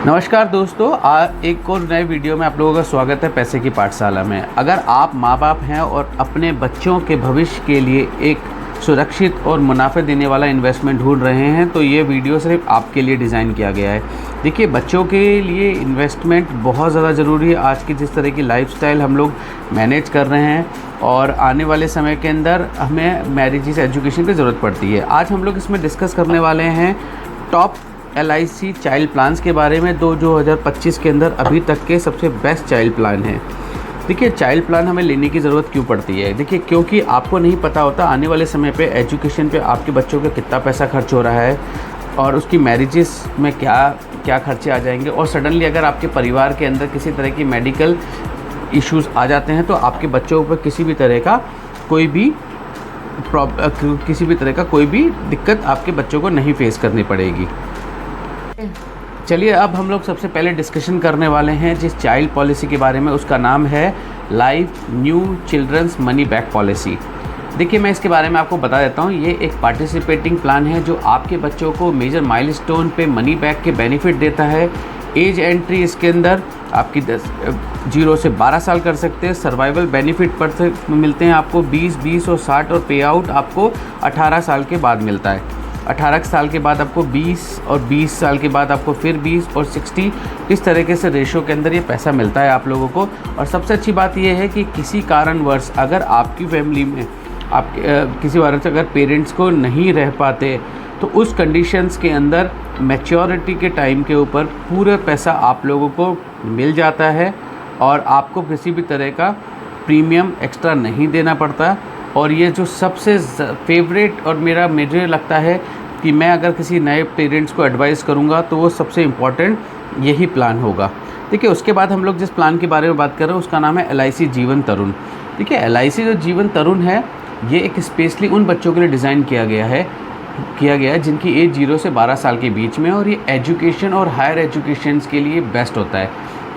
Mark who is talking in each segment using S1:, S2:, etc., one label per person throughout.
S1: नमस्कार दोस्तों, एक और नए वीडियो में आप लोगों का स्वागत है पैसे की पाठशाला में। अगर आप माँ बाप हैं और अपने बच्चों के भविष्य के लिए एक सुरक्षित और मुनाफे देने वाला इन्वेस्टमेंट ढूंढ रहे हैं तो ये वीडियो सिर्फ आपके लिए डिज़ाइन किया गया है। देखिए, बच्चों के लिए इन्वेस्टमेंट बहुत ज़्यादा ज़रूरी है। आज की जिस तरह की लाइफस्टाइल हम लोग मैनेज कर रहे हैं और आने वाले समय के अंदर हमें मैरिज एजुकेशन की ज़रूरत पड़ती है। आज हम लोग इसमें डिस्कस करने वाले हैं टॉप LIC चाइल्ड प्लान्स के बारे में। 2025 के अंदर अभी तक के सबसे बेस्ट चाइल्ड प्लान हैं। देखिए, चाइल्ड प्लान हमें लेने की ज़रूरत क्यों पड़ती है? देखिए, क्योंकि आपको नहीं पता होता आने वाले समय पे एजुकेशन पे आपके बच्चों का कितना पैसा खर्च हो रहा है और उसकी मैरिजेस में क्या क्या खर्चे आ जाएंगे। और सडनली अगर आपके परिवार के अंदर किसी तरह की मेडिकल इश्यूज़ आ जाते हैं तो आपके बच्चों पर किसी भी तरह का कोई भी दिक्कत आपके बच्चों को नहीं फेस करनी पड़ेगी। चलिए, अब हम लोग सबसे पहले डिस्कशन करने वाले हैं जिस चाइल्ड पॉलिसी के बारे में। उसका नाम है life new children's money back policy. देखिए, मैं इसके बारे में आपको बता देता हूँ। ये एक पार्टिसिपेटिंग प्लान है जो आपके बच्चों को मेजर माइलस्टोन पे मनी बैक के बेनिफिट देता है। एज एंट्री इसके अंदर आपकी 0 से 12 साल कर सकते हैं। सर्वाइवल बेनिफिट पर मिलते हैं आपको 20, 20 और 60, और पे आउट आपको 18 साल के बाद मिलता है। 18 साल के बाद आपको 20 और 20 साल के बाद आपको फिर 20 और 60, इस तरीके से रेशो के अंदर ये पैसा मिलता है आप लोगों को। और सबसे अच्छी बात ये है कि किसी कारणवश अगर आपकी फैमिली में किसी कारण से अगर पेरेंट्स को नहीं रह पाते तो उस कंडीशंस के अंदर मैच्योरिटी के टाइम के ऊपर पूरा पैसा आप लोगों को मिल जाता है और आपको किसी भी तरह का प्रीमियम एक्स्ट्रा नहीं देना पड़ता। और ये जो सबसे फेवरेट और मुझे लगता है कि मैं अगर किसी नए पेरेंट्स को एडवाइस करूँगा तो वो सबसे इम्पॉर्टेंट यही प्लान होगा। देखिए, उसके बाद हम लोग जिस प्लान के बारे में बात कर रहे हैं उसका नाम है LIC जीवन तरुण। देखिए, LIC जो जीवन तरुण है ये एक स्पेशली उन बच्चों के लिए डिज़ाइन किया गया है जिनकी एज 0 से 12 साल के बीच में, और ये एजुकेशन और हायर एजुकेशन के लिए बेस्ट होता है।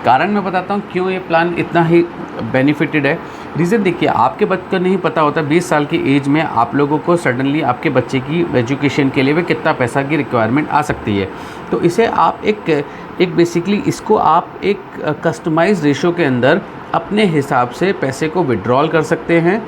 S1: कारण मैं बताता हूँ क्यों ये प्लान इतना ही बेनिफिटेड है। रीज़न देखिए, आपके बच्चे को नहीं पता होता 20 साल की एज में आप लोगों को सडनली आपके बच्चे की एजुकेशन के लिए भी कितना पैसा की रिक्वायरमेंट आ सकती है। तो इसे आप एक बेसिकली इसको आप एक कस्टमाइज रेशो के अंदर अपने हिसाब से पैसे को विड्रॉल कर सकते हैं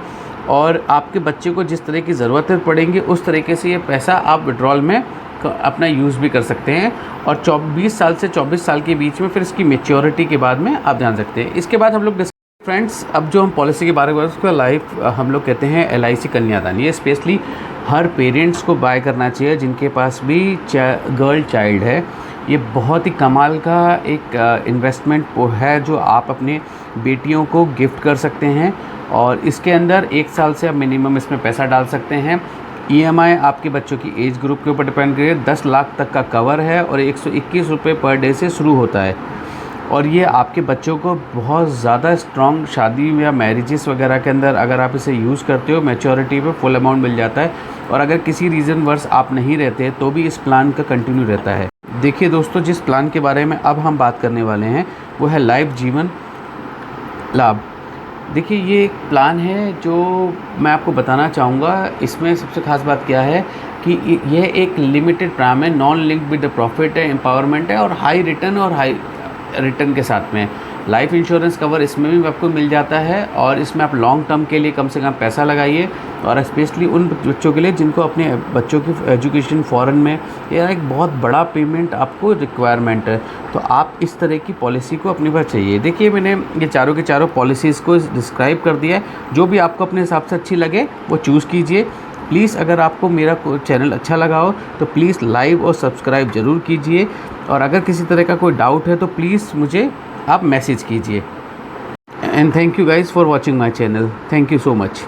S1: और आपके बच्चे को जिस तरह की ज़रूरतें पड़ेंगी उस तरीके से ये पैसा आप विड्रॉल में अपना यूज़ भी कर सकते हैं। और 20 साल से 24 साल के बीच में फिर इसकी मैच्योरिटी के बाद में आप जान सकते हैं। इसके बाद हम लोग फ्रेंड्स, अब जो हम पॉलिसी के बारे में उसका लाइफ हम लोग कहते हैं LIC कन्यादान। ये स्पेशली हर पेरेंट्स को बाय करना चाहिए जिनके पास भी गर्ल चाइल्ड है। ये बहुत ही कमाल का एक इन्वेस्टमेंट है जो आप अपने बेटियों को गिफ्ट कर सकते हैं। और इसके अंदर 1 साल से आप मिनिमम इसमें पैसा डाल सकते हैं। EMI आपके बच्चों की एज ग्रुप के ऊपर डिपेंड करे। 10 लाख तक का कवर है और 121 रुपये पर डे से शुरू होता है। और ये आपके बच्चों को बहुत ज़्यादा स्ट्रॉन्ग शादी या मैरिजेस वगैरह के अंदर अगर आप इसे यूज़ करते हो मैच्योरिटी पे फुल अमाउंट मिल जाता है। और अगर किसी रीज़न वर्ष आप नहीं रहते तो भी इस प्लान का कंटिन्यू रहता है। देखिए दोस्तों, जिस प्लान के बारे में अब हम बात करने वाले हैं वो है लाइफ जीवन लाभ। देखिए, ये एक प्लान है जो मैं आपको बताना चाहूँगा। इसमें सबसे ख़ास बात क्या है कि यह एक लिमिटेड प्लान है, non linked with the profit है, एम्पावरमेंट है और हाई रिटर्न के साथ में लाइफ इंश्योरेंस कवर इसमें भी आपको मिल जाता है। और इसमें आप लॉन्ग टर्म के लिए कम से कम पैसा लगाइए। और स्पेशली उन बच्चों के लिए जिनको अपने बच्चों की एजुकेशन फ़ॉरेन में या एक बहुत बड़ा पेमेंट आपको रिक्वायरमेंट है तो आप इस तरह की पॉलिसी को अपने पास चाहिए। देखिए, मैंने ये चारों के चारों पॉलिसीज़ को डिस्क्राइब कर दिया है। जो भी आपको अपने हिसाब से अच्छी लगे वो चूज़ कीजिए। प्लीज़ अगर आपको मेरा चैनल अच्छा लगा हो तो प्लीज़ लाइक और सब्सक्राइब ज़रूर कीजिए। और अगर किसी तरह का कोई डाउट है तो प्लीज़ मुझे आप मैसेज कीजिए। And thank you guys for watching my channel. Thank you so much.